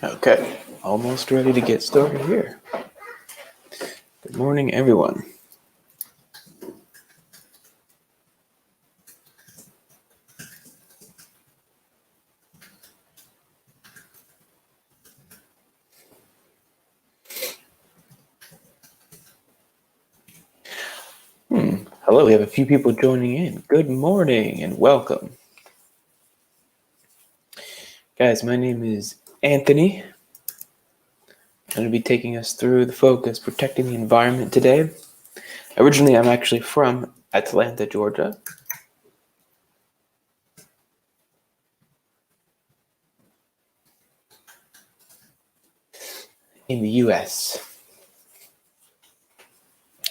Okay, almost ready to get started here. Good morning, everyone. Hello, we have a few people joining in. Good morning and welcome. Guys, my name is Anthony. I'm going to be taking us through the focus protecting the environment today. Originally, I'm actually from Atlanta, Georgia. In the US.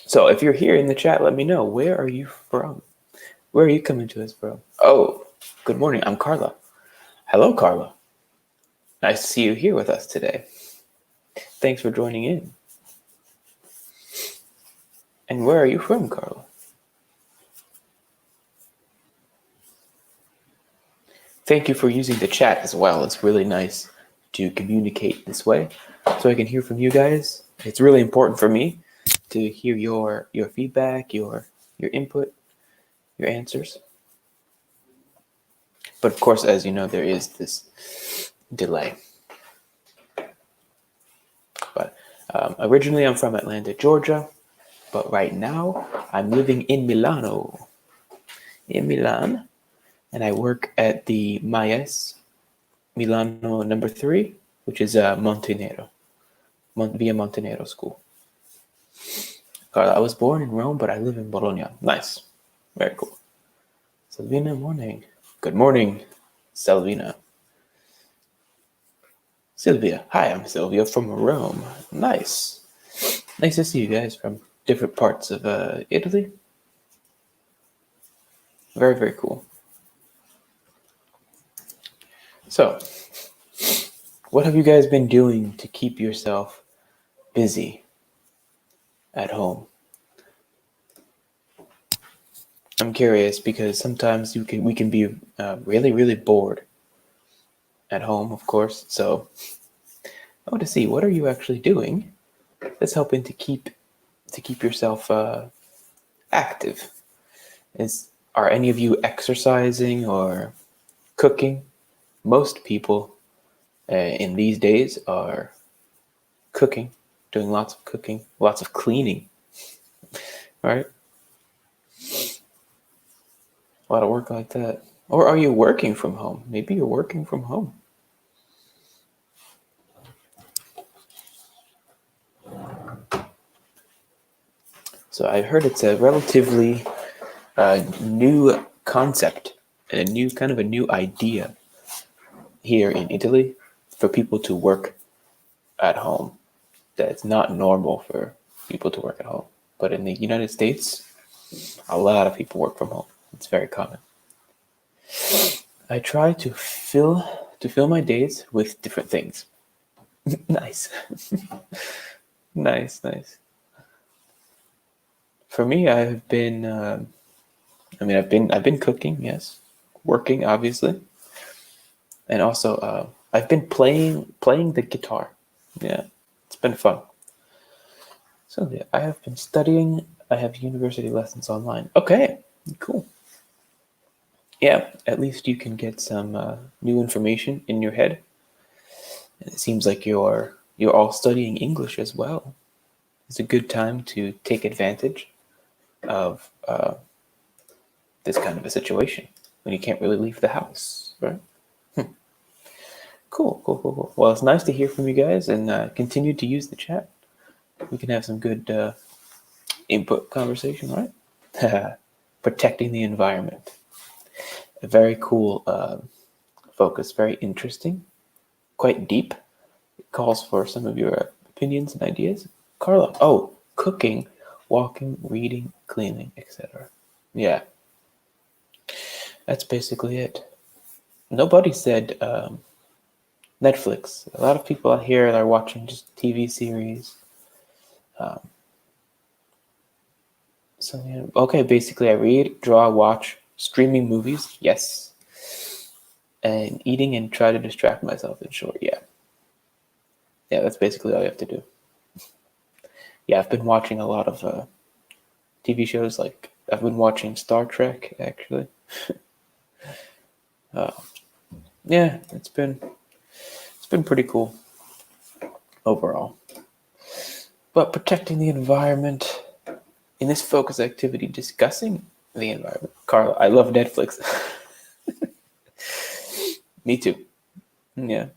So if you're here in the chat, let me know. Where are you from? Where are you coming to us from? Oh, good morning. I'm Carla. Hello, Carla. Nice to see you here with us today. Thanks for joining in. And where are you from, Carla? Thank you for using the chat as well. It's really nice to communicate this way so I can hear from you guys. It's really important for me to hear your feedback, your input, your answers. But of course, as you know, there is this delay. But originally, I'm from Atlanta, Georgia. But right now, I'm living in Milano. In Milan. And I work at the MAIES, Milano number 3, which is Montenero. Via Montenero School. Carla, I was born in Rome, but I live in Bologna. Nice. Very cool. Selvina, morning. Good morning, Selvina. Sylvia. Hi, I'm Sylvia from Rome. Nice. Nice to see you guys from different parts of Italy. Very, very cool. So, what have you guys been doing to keep yourself busy at home? I'm curious because sometimes we can be really, really bored at home, of course. So I want to see, what are you actually doing that's helping to keep yourself active? Are any of you exercising or cooking? Most people in these days are cooking, doing lots of cooking, lots of cleaning, right? A lot of work like that. Or are you working from home? Maybe you're working from home. So I heard it's a relatively new concept, a new idea here in Italy for people to work at home. That's not normal for people to work at home. But in the United States, a lot of people work from home. It's very common. I try to fill my days with different things. Nice. Nice. For me, I've been I've been cooking, yes, working obviously, and also I've been playing the guitar. Yeah, it's been fun. So yeah, I have been studying. I have university lessons online. Okay, cool. Yeah, at least you can get some new information in your head. And it seems like you're all studying English as well. It's a good time to take advantage of this kind of a situation when you can't really leave the house, right? Cool. Well, it's nice to hear from you guys, and continue to use the chat. We can have some good input conversation, right? Protecting the environment. A very cool focus, very interesting, quite deep. It calls for some of your opinions and ideas. Carla, cooking, walking, reading, cleaning, etc. Yeah, that's basically it. Nobody said Netflix. A lot of people out here are watching just TV series. So yeah, okay, basically I read, draw, watch, streaming movies, yes. And eating and try to distract myself, in short, yeah. Yeah, that's basically all you have to do. Yeah, I've been watching a lot of TV shows. Like I've been watching Star Trek actually. Uh, yeah, it's been pretty cool overall. But protecting the environment in this focus activity, discussing the environment. Carla, I love Netflix. Me too. Yeah.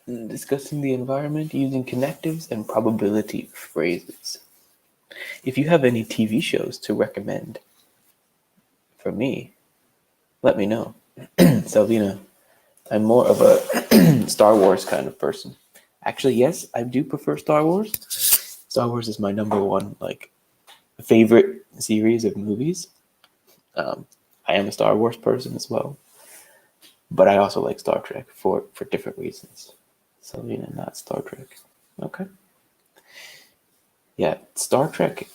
Discussing the environment using connectives and probability phrases. If you have any TV shows to recommend for me, let me know. Selvina, I'm more of a Star Wars kind of person. Actually, yes, I do prefer Star Wars. Star Wars is my number one favorite series of movies. I am a Star Wars person as well, but I also like Star Trek for different reasons. Selvina, not Star Trek. Okay. Yeah, Star Trek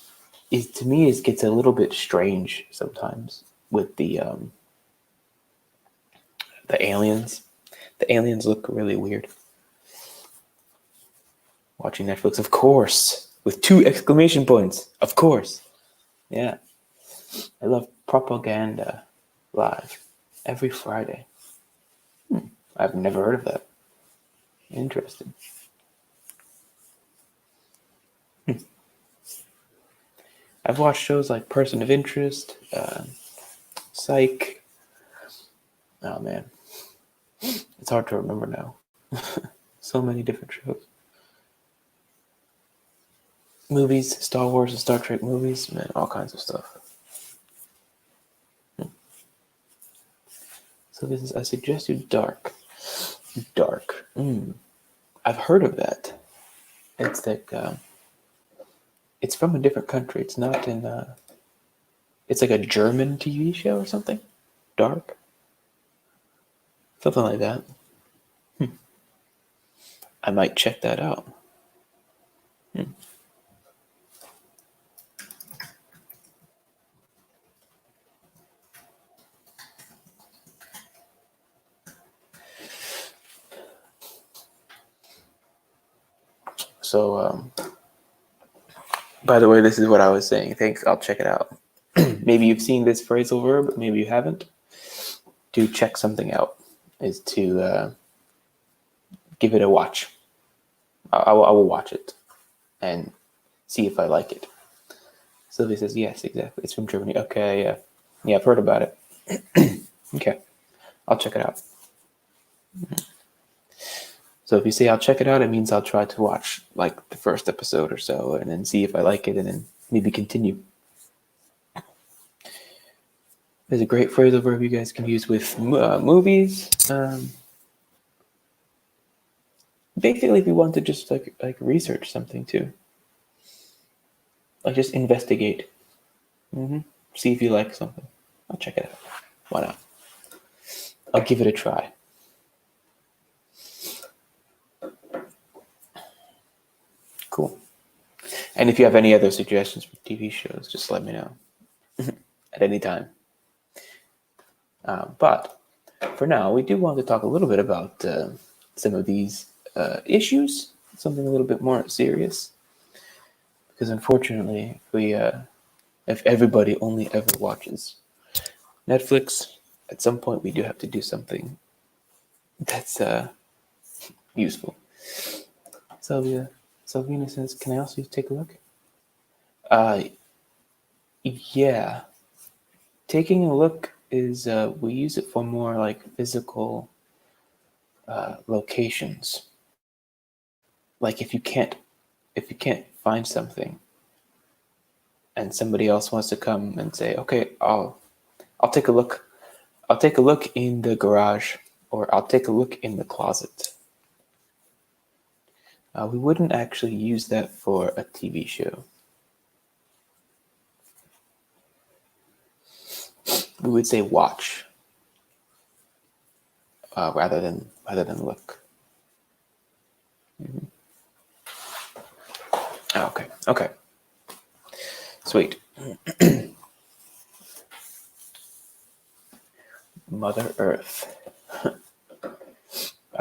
is to me is gets a little bit strange sometimes with the aliens. The aliens look really weird. Watching Netflix, of course, with 2 exclamation points. Of course. Yeah. I love Propaganda Live every Friday. I've never heard of that. Interesting. I've watched shows like Person of Interest, Psych. Oh man, it's hard to remember now. So many different shows. Movies, Star Wars and Star Trek movies, man, all kinds of stuff. So this is, I suggest you Dark. Dark. I've heard of that. It's like, it's from a different country. It's not in, it's like a German TV show or something. Dark. Something like that. I might check that out. So, by the way, this is what I was saying. Thanks. I'll check it out. Maybe you've seen this phrasal verb. Maybe you haven't. To check something out is to give it a watch. I will watch it and see if I like it. Sylvia says, yes, exactly. It's from Germany. Okay, yeah. Yeah, I've heard about it. Okay. I'll check it out. So if you say I'll check it out, it means I'll try to watch like the first episode or so and then see if I like it and then maybe continue. There's a great phrasal verb you guys can use with movies. Basically, if you want to just like research something too, like just investigate, see if you like something. I'll check it out. Why not? I'll give it a try. Cool. And if you have any other suggestions for TV shows, just let me know at any time. But for now, we do want to talk a little bit about some of these issues, something a little bit more serious. Because unfortunately, if everybody only ever watches Netflix, at some point we do have to do something that's useful. Selvina says, can I also take a look? Yeah. Taking a look is, we use it for more like physical locations. Like if you can't find something and somebody else wants to come and say, okay, I'll take a look. I'll take a look in the garage or I'll take a look in the closet. We wouldn't actually use that for a TV show. We would say watch rather than look. Oh, okay. Sweet. Mother Earth.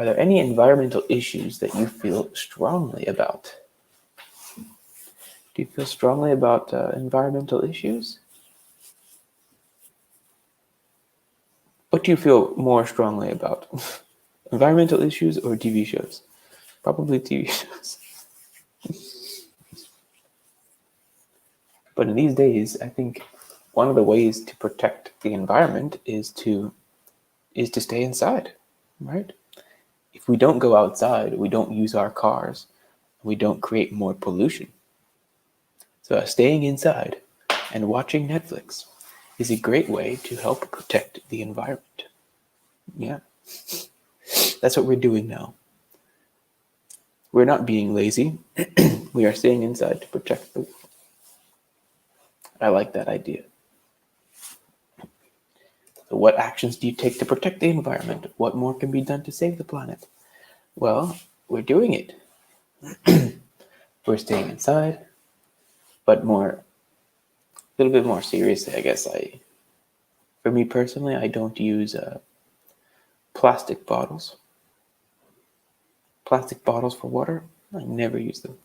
Are there any environmental issues that you feel strongly about? Do you feel strongly about environmental issues? What do you feel more strongly about? Environmental issues or TV shows? Probably TV shows. But in these days, I think one of the ways to protect the environment is to stay inside, right? If we don't go outside, we don't use our cars, we don't create more pollution. So staying inside and watching Netflix is a great way to help protect the environment. Yeah. That's what we're doing now. We're not being lazy. We are staying inside to protect the world. I like that idea. So what actions do you take to protect the environment? What more can be done to save the planet? Well, we're doing it. We're staying inside, but a little bit more seriously, I guess. For me personally, I don't use plastic bottles. Plastic bottles for water, I never use them.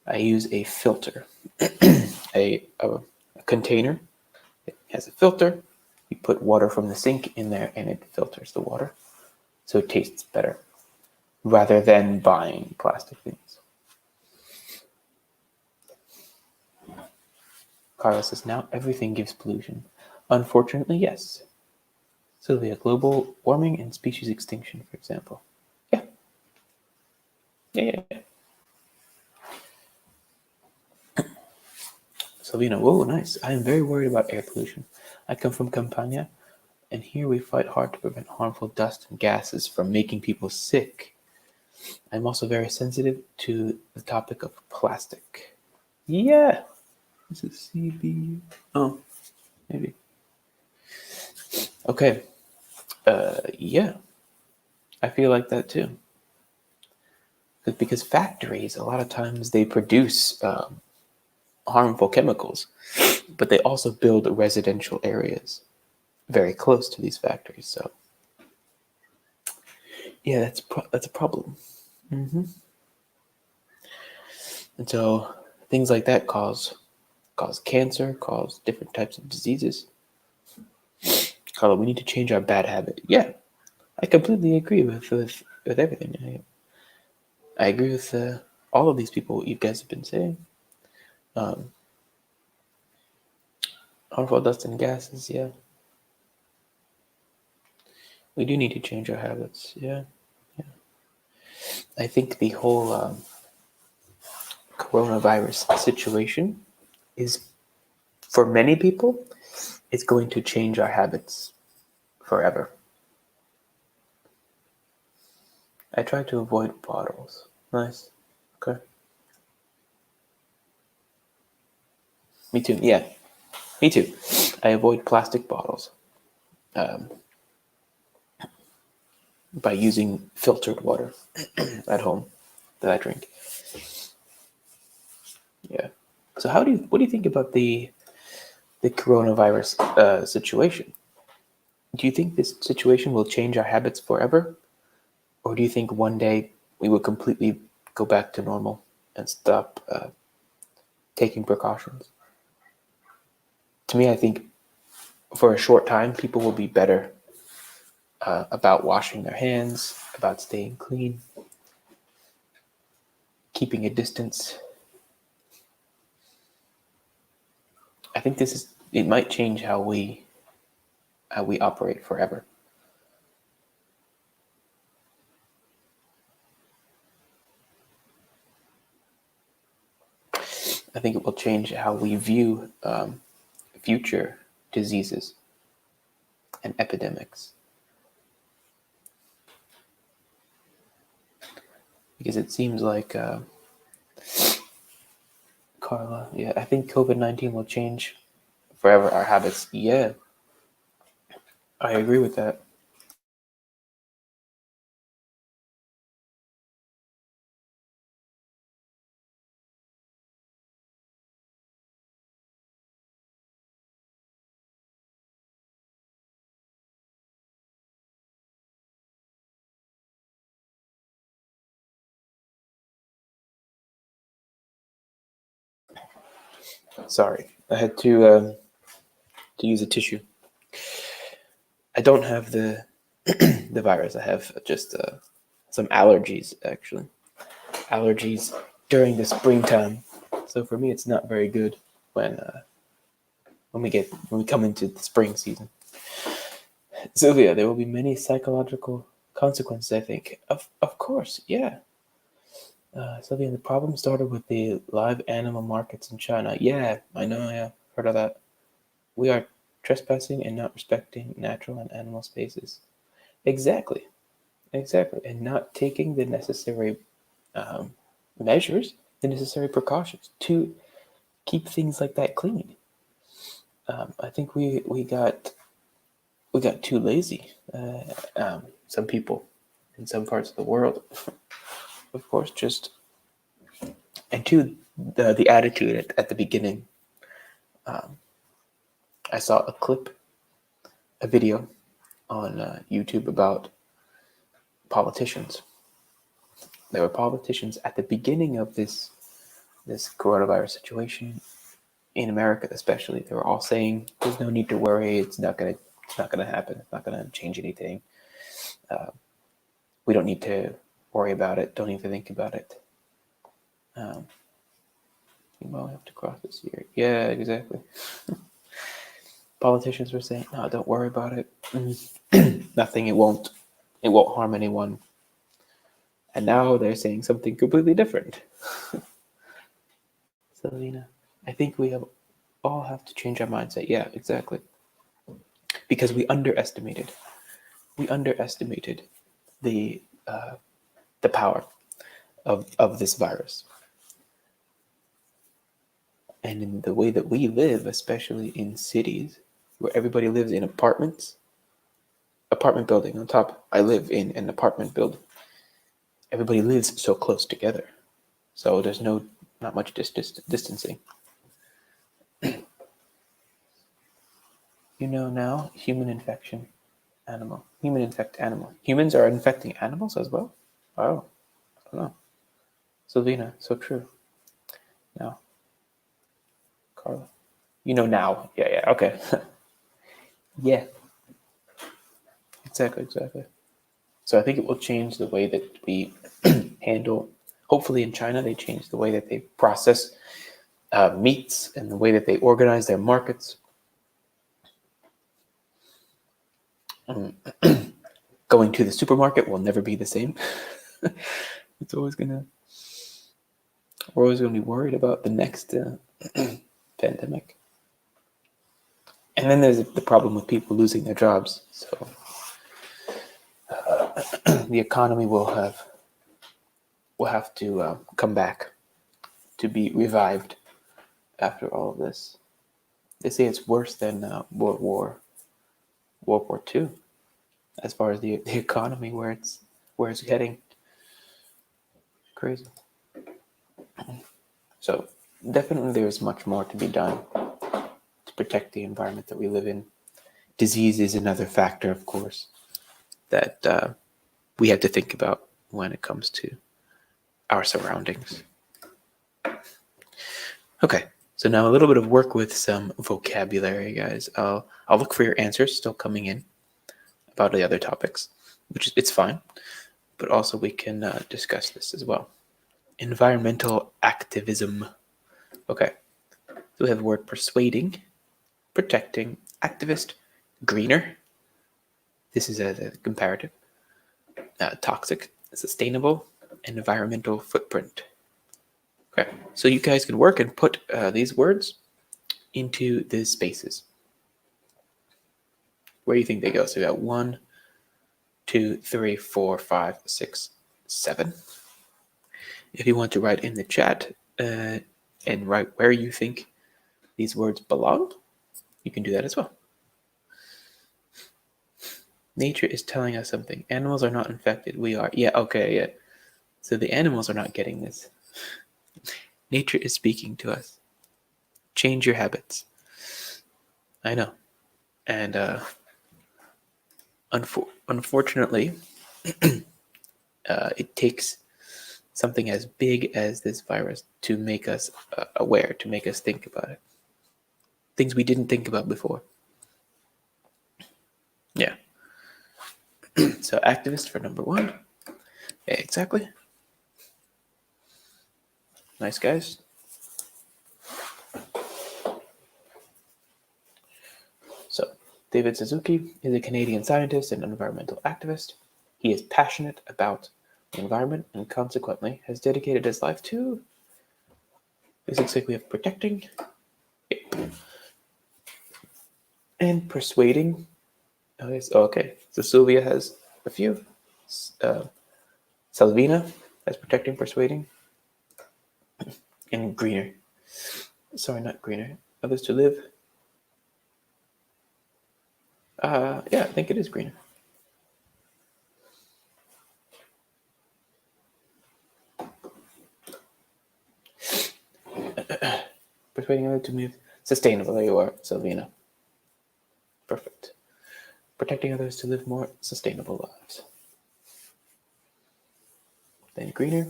I use a filter, a container. It has a filter. You put water from the sink in there and it filters the water. So it tastes better rather than buying plastic things. Carla says, now everything gives pollution. Unfortunately, yes. Sylvia, global warming and species extinction, for example. Yeah. Yeah. Sylvina, whoa, nice. I am very worried about air pollution. I come from Campania, and here we fight hard to prevent harmful dust and gases from making people sick. I'm also very sensitive to the topic of plastic. Yeah. Is it CBU? Oh, maybe. Okay. Yeah. I feel like that too. Because factories, a lot of times they produce harmful chemicals, but they also build residential areas very close to these factories. So, yeah, that's a problem. Mm-hmm. And so things like that cause cancer, cause different types of diseases. Carla, we need to change our bad habit. Yeah, I completely agree with everything. I agree with all of these people. What you guys have been saying. Um, Harmful dust and gases. Yeah, we do need to change our habits. Yeah. I think the whole coronavirus situation is, for many people, it's going to change our habits forever. I try to avoid bottles. Nice. Okay. Me too. Yeah. Me too. I avoid plastic bottles um, by using filtered water at home that I drink. Yeah. So what do you think about the coronavirus situation? Do you think this situation will change our habits forever? Or do you think one day we will completely go back to normal and stop taking precautions? To me, I think for a short time, people will be better about washing their hands, about staying clean, keeping a distance. I think it might change how we operate forever. I think it will change how we view future diseases and epidemics. Because it seems like, Carla, yeah, I think COVID-19 will change forever our habits. Yeah, I agree with that. Sorry, I had to use a tissue. I don't have the the virus. I have just some allergies, actually. Allergies during the springtime. So for me, it's not very good when when we come into the spring season. Sylvia, there will be many psychological consequences, I think. Of course, yeah. Sylvia, the problem started with the live animal markets in China. Yeah, I know, yeah, heard of that. We are trespassing and not respecting natural and animal spaces. Exactly, exactly. And not taking the necessary um, measures, the necessary precautions to keep things like that clean. I think we got too lazy. Some people in some parts of the world, of course, just and to the attitude at the beginning. Um, I saw a video on YouTube about politicians. There were politicians at the beginning of this coronavirus situation in America, especially. They were all saying, "There's no need to worry. it's not gonna happen. It's not gonna change anything. Uh, we don't need to worry about it. Don't even think about it. Um, you won't have to cross this year." Yeah, exactly. Politicians were saying, "No, don't worry about it. Nothing. It won't harm anyone." And now they're saying something completely different. Selena, I think we have all have to change our mindset. Yeah, exactly. Because we underestimated the the power of this virus. And in the way that we live, especially in cities where everybody lives in apartment building on top. I live in an apartment building. Everybody lives so close together. So there's not much distancing. You know now, human infect animal. Humans are infecting animals as well? Oh, I don't know. Sylvina, so true. Now, Carla. You know now. Yeah, yeah, okay. Yeah, exactly. So I think it will change the way that we handle. Hopefully, in China, they change the way that they process meats and the way that they organize their markets. Going to the supermarket will never be the same. it's always gonna. We're always gonna be worried about the next pandemic. And then there's the problem with people losing their jobs. So the economy will have to come back to be revived after all of this. They say it's worse than World War II, as far as the economy where it's heading. Crazy. So definitely there's much more to be done to protect the environment that we live in. Disease is another factor, of course, that we have to think about when it comes to our surroundings. Okay, so now a little bit of work with some vocabulary, guys. I'll look for your answers still coming in about the other topics, which it's fine, but also we can discuss this as well. Environmental activism. Okay, so we have the word persuading, protecting, activist, greener. This is a comparative. Toxic, sustainable, and environmental footprint. Okay, so you guys can work and put these words into the spaces. Where do you think they go? So we got 1, 2, 3, 4, 5, 6, 7. If you want to write in the chat and write where you think these words belong, you can do that as well. Nature is telling us something. Animals are not infected. We are. Yeah, okay, yeah. So the animals are not getting this. Nature is speaking to us. Change your habits. I know. And unfortunately, it takes something as big as this virus to make us aware, to make us think about it. Things we didn't think about before. Yeah. So activist for number 1. Yeah, exactly. Nice, guys. So David Suzuki is a Canadian scientist and environmental activist. He is passionate about the environment and consequently has dedicated his life to basically of protecting and persuading. Okay, so Sylvia has a few. Salvina has protecting, persuading, and greener. Sorry, not greener. Others to live. Yeah, I think it is greener. Persuading others to move sustainable. There you are, Salvina. Perfect. Protecting others to live more sustainable lives. Then greener.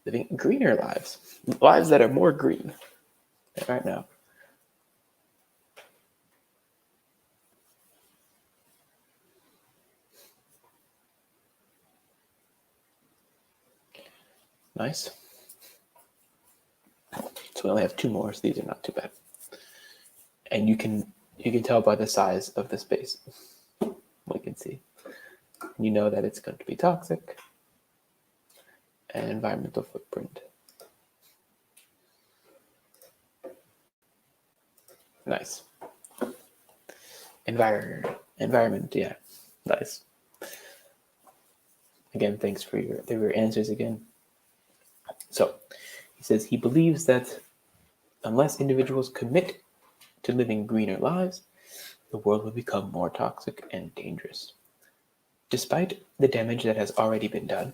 Living greener lives. Lives that are more green right now. Nice. So we only have 2 more, so these are not too bad. And you can tell by the size of the space. We can see. You know that it's going to be toxic and environmental footprint. Nice. Environment, yeah. Nice. Again, thanks for your answers again. So he says he believes that unless individuals commit to living greener lives, the world will become more toxic and dangerous. Despite the damage that has already been done,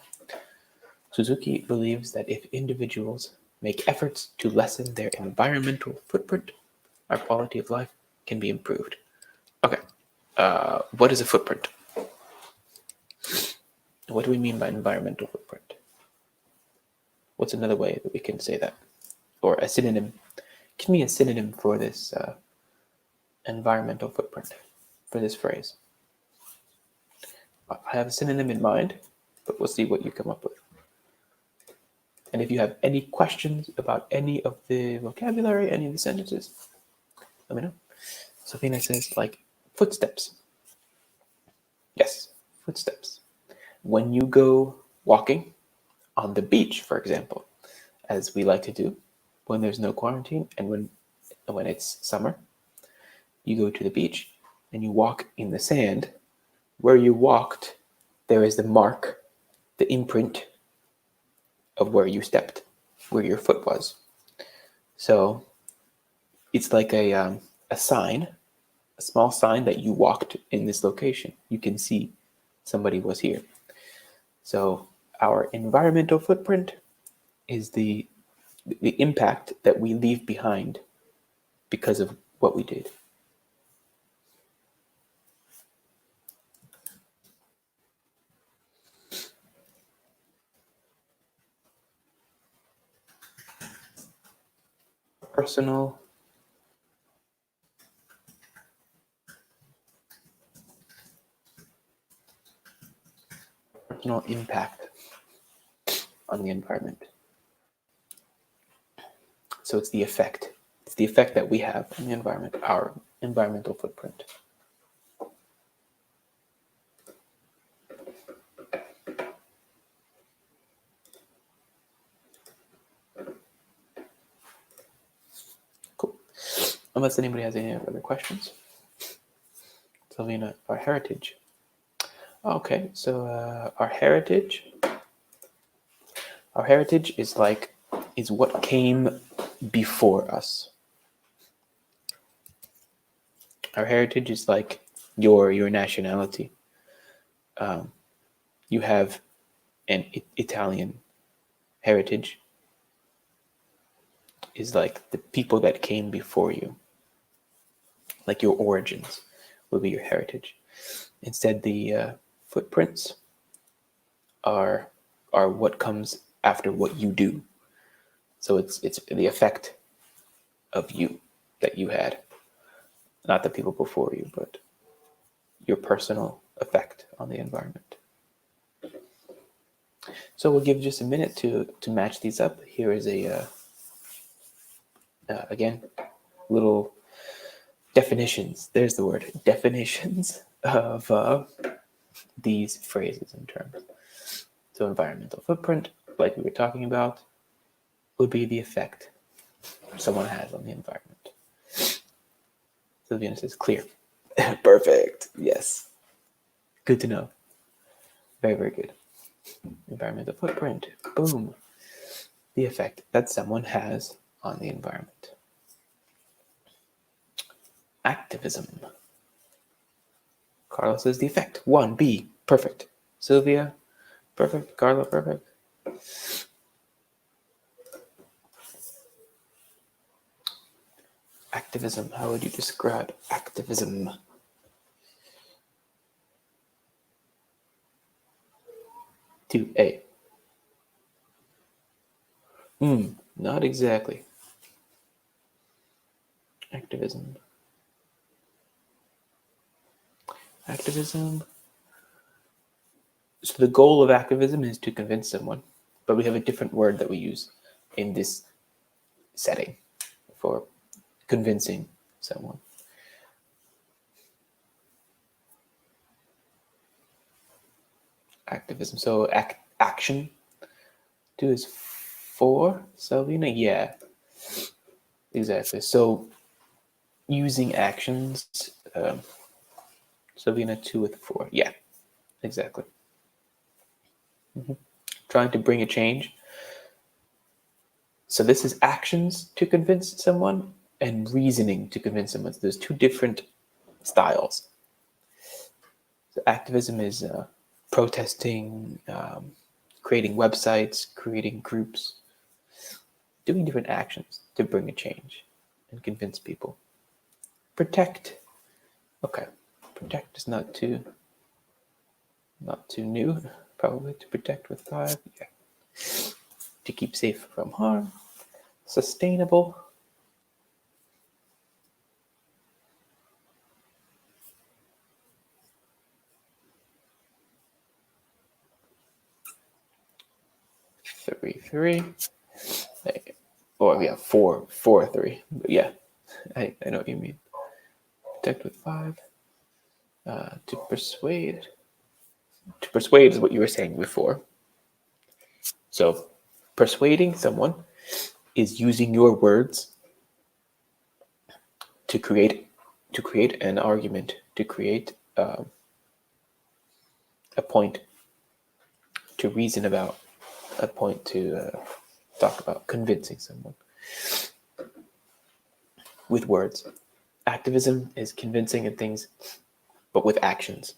Suzuki believes that if individuals make efforts to lessen their environmental footprint, our quality of life can be improved. Okay, what is a footprint? What do we mean by environmental footprint? What's another way that we can say that? Or a synonym? Give me a synonym for this environmental footprint, for this phrase. I have a synonym in mind, but we'll see what you come up with. And if you have any questions about any of the vocabulary, any of the sentences, let me know. Sophina says, like, footsteps. Yes, footsteps. When you go walking on the beach, for example, as we like to do when there's no quarantine and when it's summer, you go to the beach and you walk in the sand. Where you walked, there is the mark, the imprint of where you stepped, where your foot was. So it's like a sign, a small sign that you walked in this location. You can see somebody was here. So our environmental footprint is the impact that we leave behind because of what we did. Personal impact on the environment. So it's the effect. It's the effect that we have on the environment, our environmental footprint. Cool. Unless anybody has any other questions. Selena, our heritage. Okay, so our heritage is what came before us. Our heritage is like your nationality. You have an Italian heritage. Is like the people that came before you. Like your origins will be your heritage. Instead, the footprints are are what comes after what you do. So it's the effect of you that you had, not the people before you, but your personal effect on the environment. So we'll give just a minute to match these up. Here is a again, little definitions. There's the word, definitions of these phrases and terms. So environmental footprint, like we were talking about, would be the effect someone has on the environment. Sylvina says clear. Perfect. Yes. Good to know. Very, very good. Environmental footprint. Boom. The effect that someone has on the environment. Activism. Carla says the effect. 1B. Perfect. Sylvia. Perfect. Carla. Perfect. Activism. How would you describe activism? To A. Not exactly. Activism. Activism. So the goal of activism is to convince someone, but we have a different word that we use in this setting for convincing someone. Activism. So action. 2 is 4. Selena, yeah, exactly. So using actions. Selena, 2 with 4. Yeah, exactly. Trying to bring a change. So this is actions to convince someone and reasoning to convince someone. So there's 2 different styles. So activism is protesting, creating websites, creating groups, doing different actions to bring a change and convince people. Protect. Okay. Protect is not too new. Probably to protect with 5. Yeah. To keep safe from harm. Sustainable. Three. Or yeah, 4, 3. But yeah, I know what you mean. Protect with 5. To persuade. To persuade is what you were saying before. So persuading someone is using your words to create an argument, to create a point to reason about, a point to talk about, convincing someone with words. Activism is convincing in things, but with actions.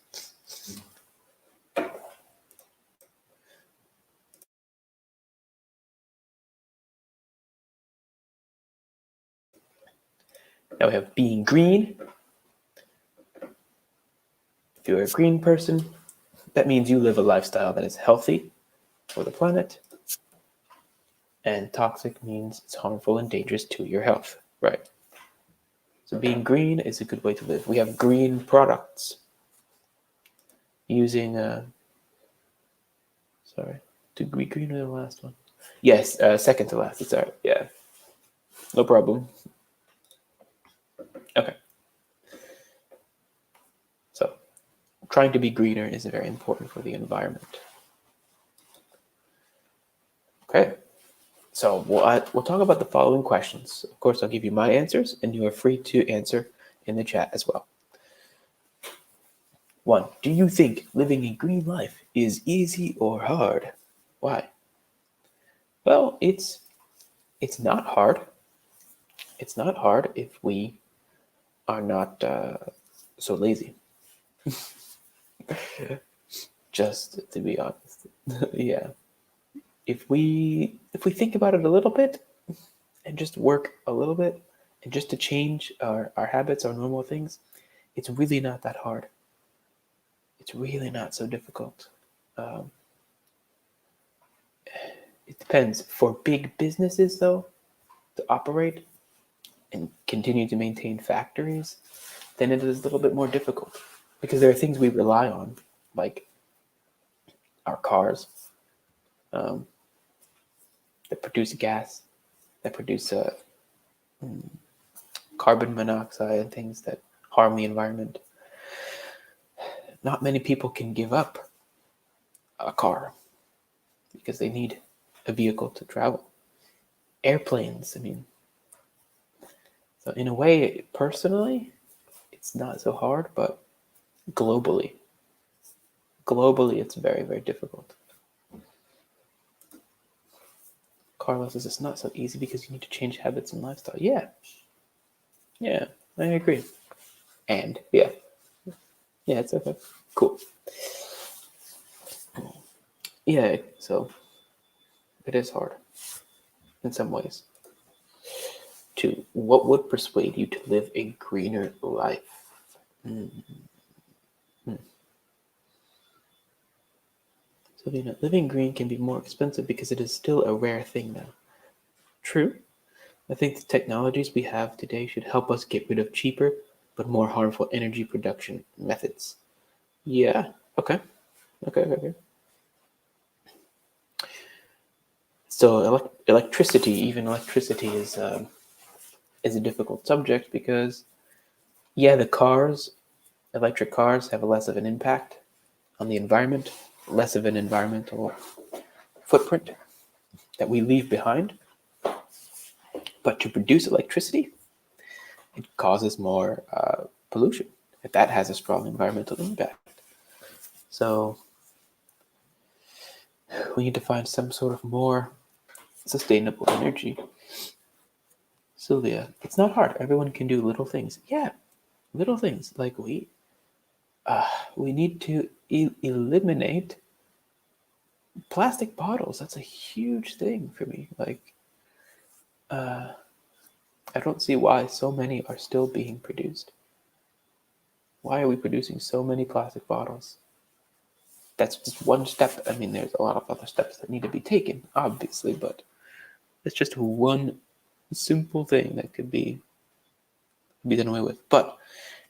Now we have being green. If you're a green person, that means you live a lifestyle that is healthy for the planet. And toxic means it's harmful and dangerous to your health, right? So being green is a good way to live. We have green products using, did we green or the last one? Yes, second to last, sorry, yeah. No problem. Okay. So trying to be greener is very important for the environment. Okay. So we'll talk about the following questions. Of course, I'll give you my answers, and you are free to answer in the chat as well. 1. Do you think living a green life is easy or hard? Why? Well, it's not hard. It's not hard if we are not so lazy. Just to be honest. Yeah. If we think about it a little bit and just work a little bit and just to change our habits, our normal things, it's really not that hard. It's really not so difficult. it depends. For big businesses, though, to operate and continue to maintain factories, then it is a little bit more difficult because there are things we rely on, like our cars, um, that produce gas, that produce carbon monoxide and things that harm the environment. Not many people can give up a car because they need a vehicle to travel. Airplanes, I mean, so in a way, personally, it's not so hard, but globally, it's very, very difficult. Carlos says it's not so easy because you need to change habits and lifestyle. Yeah, I agree. And yeah, it's okay. Cool. Yeah, so it is hard in some ways. What would persuade you to live a greener life? So, living green can be more expensive because it is still a rare thing now. True. I think the technologies we have today should help us get rid of cheaper but more harmful energy production methods. Yeah. Okay. So electricity is a difficult subject because the electric cars have less of an impact on the environment, less of an environmental footprint that we leave behind. But to produce electricity, it causes more pollution. That has a strong environmental impact. So we need to find some sort of more sustainable energy. Sylvia, it's not hard. Everyone can do little things. Yeah, little things. Like we need to eliminate plastic bottles. That's a huge thing for me. Like, I don't see why so many are still being produced. Why are we producing so many plastic bottles? That's just one step. I mean, there's a lot of other steps that need to be taken, obviously, but it's just one simple thing that could be done away with. But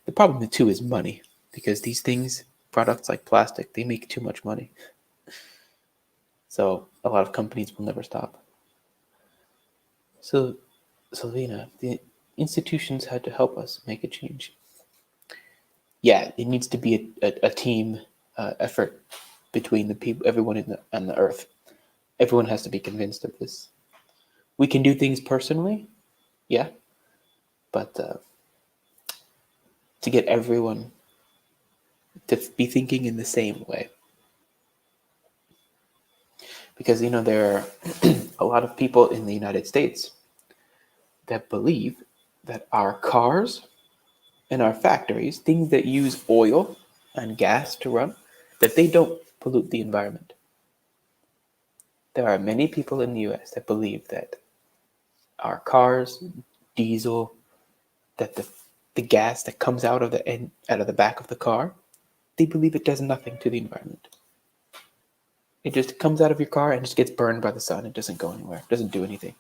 the problem too is money, because these things, products like plastic, they make too much money. So a lot of companies will never stop. So, Selvina, the institutions had to help us make a change. Yeah, it needs to be a team effort between the people, everyone on the earth. Everyone has to be convinced of this. We can do things personally, yeah, but to get everyone to be thinking in the same way. Because, there are a lot of people in the United States that believe that our cars and our factories, things that use oil and gas to run, that they don't pollute the environment. There are many people in the US that believe that our cars, diesel, that the gas that comes out of the back of the car, they believe it does nothing to the environment. It just comes out of your car and just gets burned by the sun. It doesn't go anywhere. It doesn't do anything.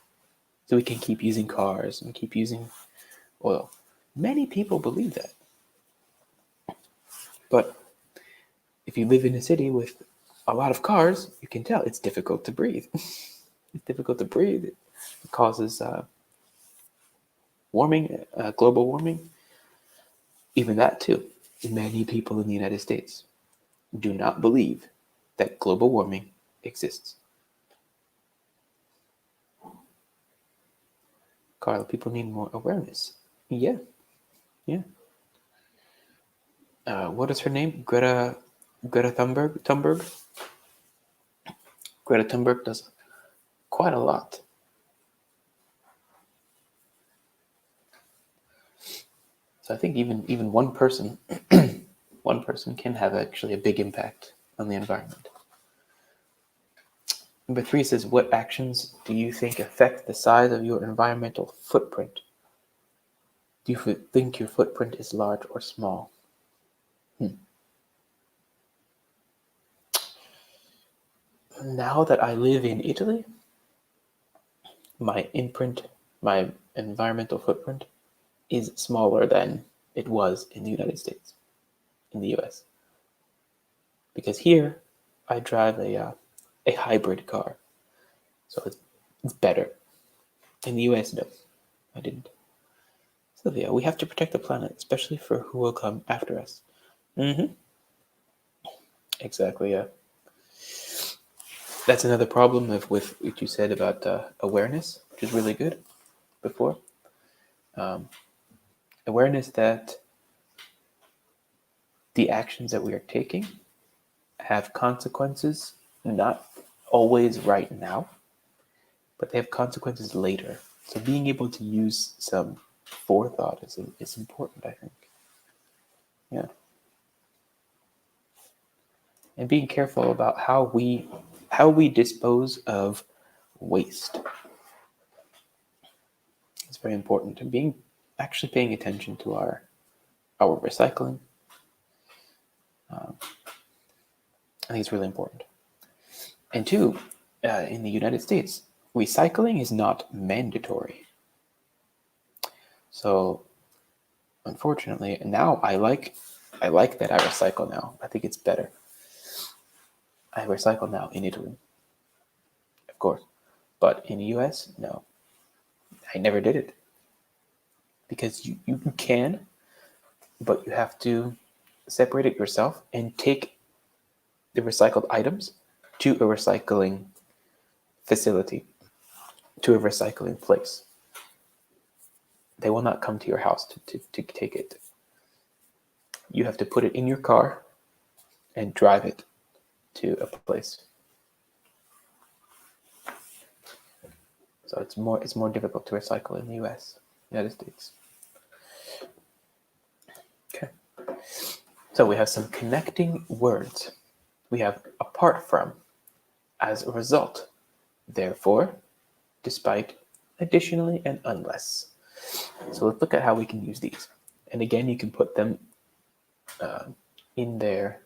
So we can keep using cars and keep using oil. Many people believe that. But if you live in a city with a lot of cars, you can tell it's difficult to breathe. It's difficult to breathe. It causes warming, global warming. Even that too. Many people in the United States do not believe that global warming exists. Carla, people need more awareness. Yeah. What is her name? Greta Thunberg. Greta Thunberg does quite a lot. So I think even one person can have actually a big impact on the environment. Number 3 says, what actions do you think affect the size of your environmental footprint? Do you think your footprint is large or small? Now that I live in Italy, my imprint, my environmental footprint is smaller than it was in the United States, in the US. Because here, I drive a hybrid car, so it's better. In the US, no, I didn't. So yeah, we have to protect the planet, especially for who will come after us. Mm-hmm. Exactly, yeah. That's another problem with what you said about awareness, which is really good before. Awareness that the actions that we are taking have consequences, not always right now, but they have consequences later. So being able to use some forethought is important, I think. Yeah. And being careful about how we dispose of waste. It's very important. And actually paying attention to our recycling. I think it's really important. And two, in the United States, recycling is not mandatory. So, unfortunately, now I like that I recycle now. I think it's better. I recycle now in Italy, of course, but in the US, no. I never did it because you can, but you have to separate it yourself and take the recycled items to a recycling facility, to a recycling place. They will not come to your house to take it. You have to put it in your car and drive it to a place. So it's more difficult to recycle in the United States. Okay. So we have some connecting words. We have apart from, as a result, therefore, despite, additionally, and unless. So let's look at how we can use these. And again, you can put them in their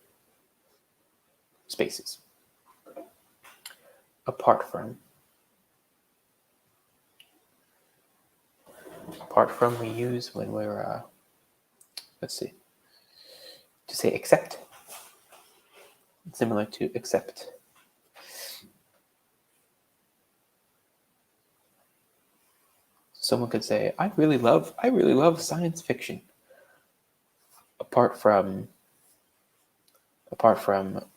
spaces. Apart from. Apart from we use when we're, let's see, to say except. Similar to except. Someone could say, I really love science fiction. Apart from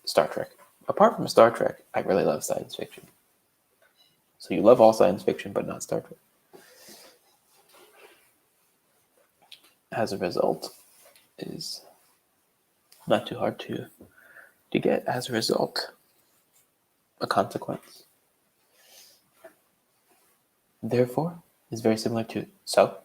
Star Trek. Apart from Star Trek, I really love science fiction. So you love all science fiction, but not Star Trek. As a result is not too hard to get. As a result, a consequence. Therefore is very similar to so.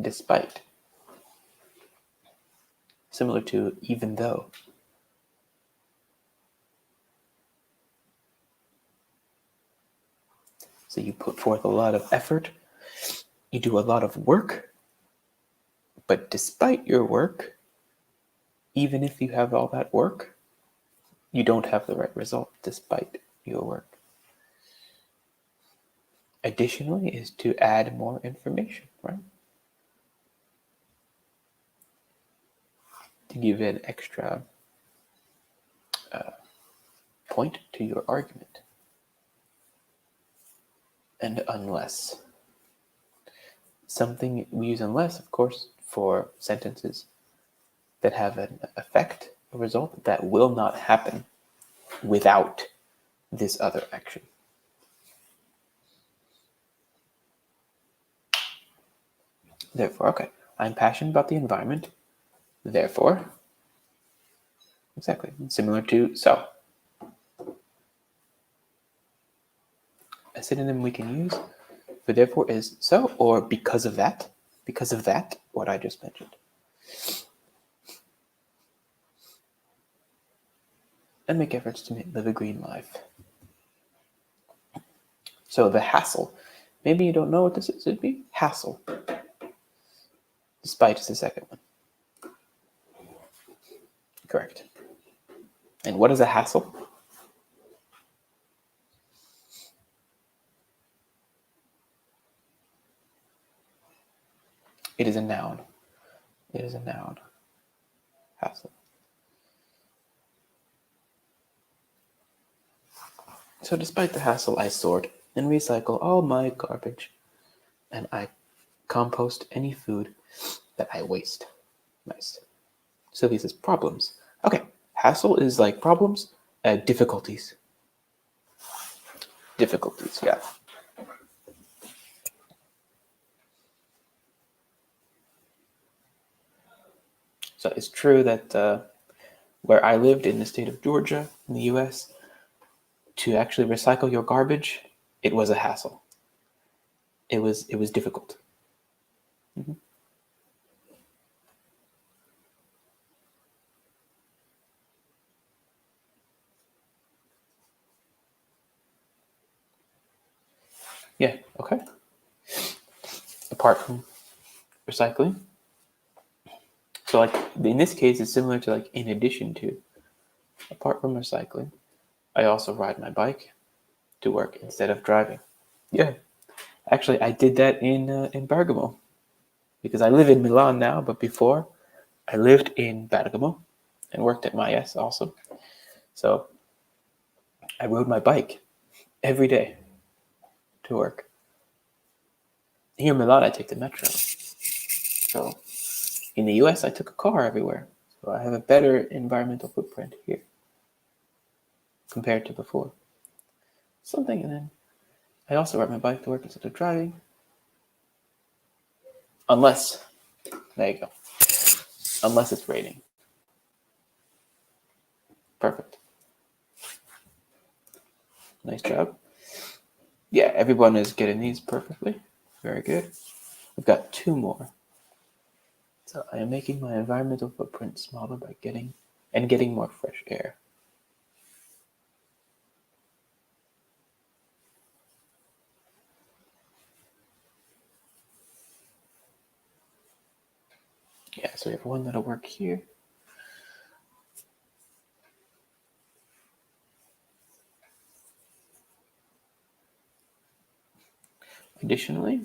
Despite. Similar to even though. So you put forth a lot of effort, you do a lot of work, but despite your work, even if you have all that work, you don't have the right result despite your work. Additionally is to add more information, right? To give an extra point to your argument. And unless. Something we use unless, of course, for sentences that have an effect, a result that will not happen without this other action. Therefore, okay, I'm passionate about the environment. Therefore, exactly, similar to so. A synonym we can use for therefore is so, or because of that, what I just mentioned. And make efforts to live a green life. So the hassle, maybe you don't know what this is, it'd be hassle. Despite is the second one. Correct. And what is a hassle? It is a noun. It is a noun. Hassle. So despite the hassle, I sort and recycle all my garbage, and I compost any food that I waste. Nice. Sylvie says problems. Okay, hassle is like problems, difficulties. Difficulties, yeah. So it's true that where I lived in the state of Georgia in the US, to actually recycle your garbage, it was a hassle. It was difficult. Mm-hmm. Yeah, okay. Apart from recycling. So like in this case, it's similar to like in addition to. Apart from recycling, I also ride my bike to work instead of driving. Yeah, actually, I did that in Bergamo because I live in Milan now, but before I lived in Bergamo and worked at Mayes also. So I rode my bike every day to work. Here in Milan, I take the metro. So in the US, I took a car everywhere. So I have a better environmental footprint here compared to before. Something, and then I also ride my bike to work instead of driving. Unless, there you go. Unless it's raining. Perfect. Nice job. Yeah, everyone is getting these perfectly. Very good. We've got two more. So I am making my environmental footprint smaller by getting more fresh air. Yeah, so we have one that'll work here. Additionally,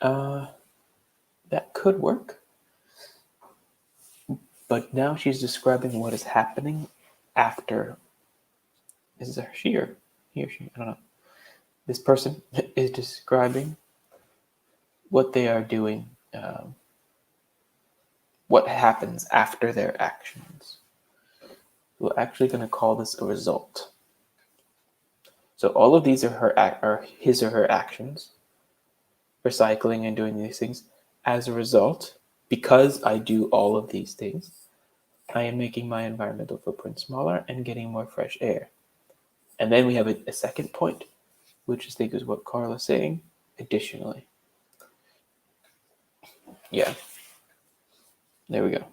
that could work. But now she's describing what is happening after. Is it she or he or she? I don't know. This person is describing what they are doing, what happens after their actions. We're actually going to call this a result. So all of these are his or her actions, recycling and doing these things. As a result, because I do all of these things, I am making my environmental footprint smaller and getting more fresh air. And then we have a second point, which I think is what Carla's saying. Additionally, yeah, there we go.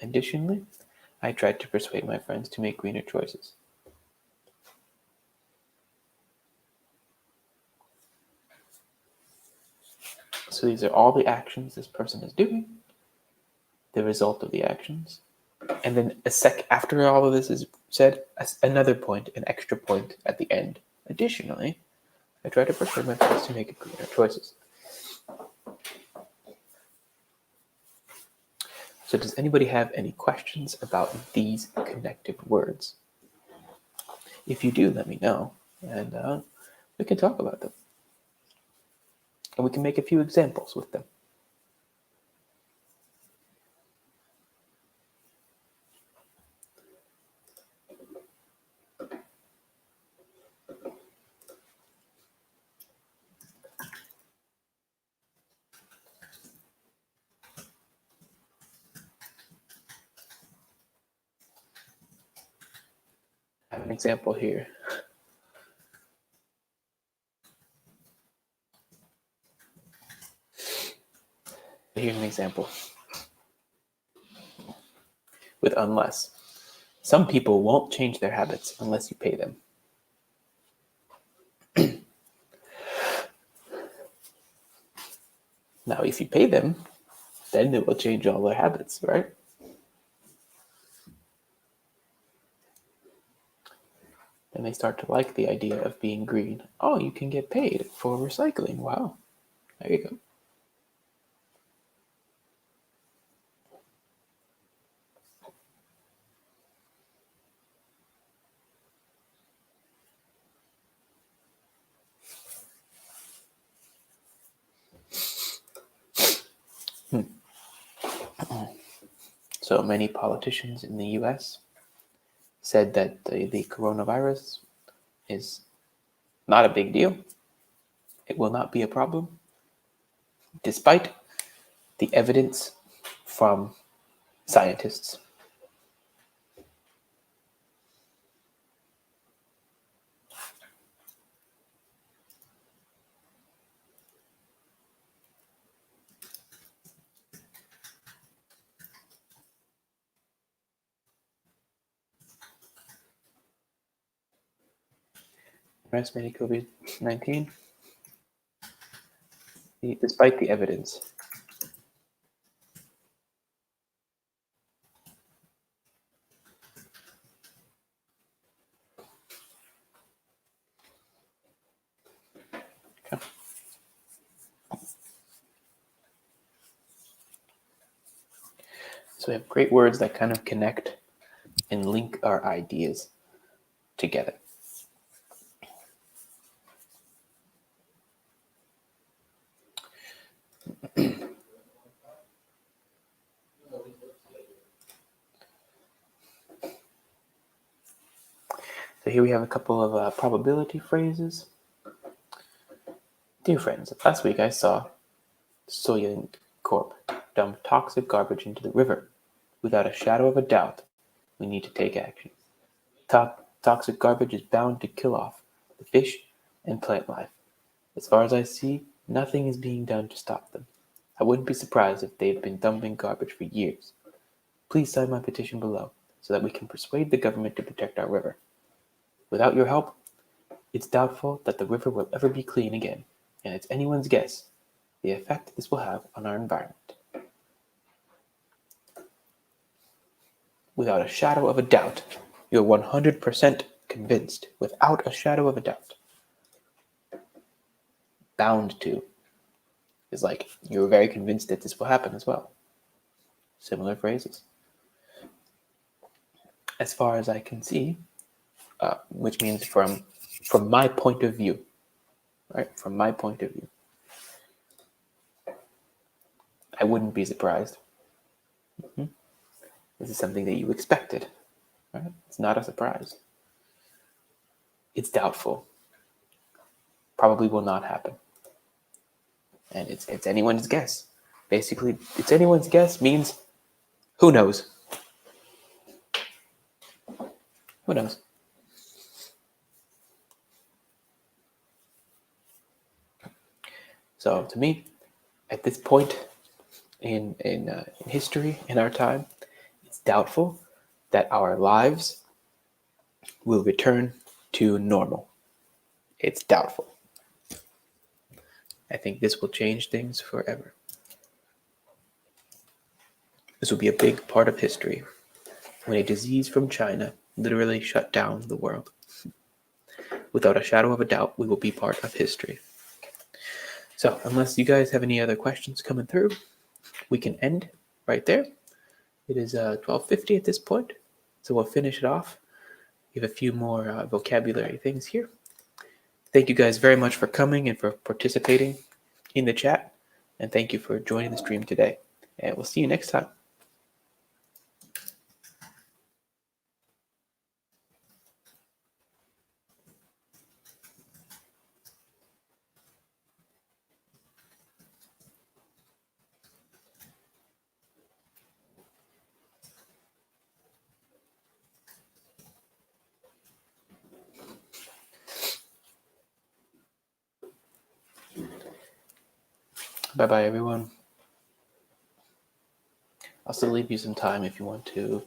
Additionally, I tried to persuade my friends to make greener choices. So these are all the actions this person is doing, the result of the actions, and then after all of this is said, another point, an extra point at the end. Additionally, I try to persuade my friends to make greener choices. So does anybody have any questions about these connected words? If you do, let me know, and we can talk about them. And we can make a few examples with them. I have an example here. Here's an example with unless. Some people won't change their habits unless you pay them. Now, if you pay them, then they will change all their habits, right? and they start to like the idea of being green. Oh, you can get paid for recycling. Wow. There you go. So many politicians in the US said that the coronavirus is not a big deal. It will not be a problem, despite the evidence from scientists. Many COVID-19, despite the evidence. Okay. So we have great words that kind of connect and link our ideas together. So here we have a couple of probability phrases. Dear friends, last week I saw Soylent Corp dump toxic garbage into the river. Without a shadow of a doubt, we need to take action. Toxic garbage is bound to kill off the fish and plant life. As far as I see, nothing is being done to stop them. I wouldn't be surprised if they've been dumping garbage for years. Please sign my petition below so that we can persuade the government to protect our river. Without your help, it's doubtful that the river will ever be clean again, and it's anyone's guess the effect this will have on our environment. Without a shadow of a doubt, you're 100% convinced, without a shadow of a doubt. Bound to is like you're very convinced that this will happen as well. Similar phrases. As far as I can see, which means from my point of view, right? From my point of view, I wouldn't be surprised. Mm-hmm. This is something that you expected, right? It's not a surprise. It's doubtful. Probably will not happen. And it's anyone's guess. Basically, it's anyone's guess means who knows? Who knows? So to me, at this point in history, in our time, it's doubtful that our lives will return to normal. It's doubtful. I think this will change things forever. This will be a big part of history when a disease from China literally shut down the world. Without a shadow of a doubt, we will be part of history. So, unless you guys have any other questions coming through, we can end right there. It is 12:50 at this point, so we'll finish it off. We have a few more vocabulary things here. Thank you guys very much for coming and for participating in the chat, and thank you for joining the stream today. And we'll see you next time. Bye-bye, everyone. I'll still leave you some time if you want to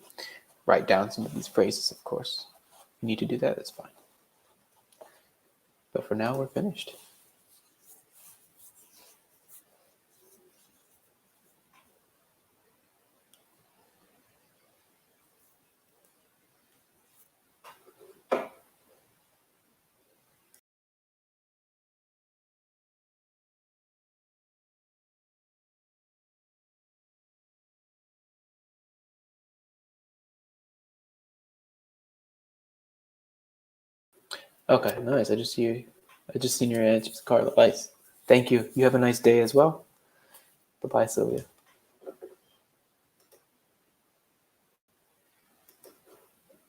write down some of these phrases, of course. If you need to do that, that's fine. But for now, we're finished. Okay, nice. I just seen your answers, Carla. Nice. Thank you. You have a nice day as well. Bye bye, Sylvia.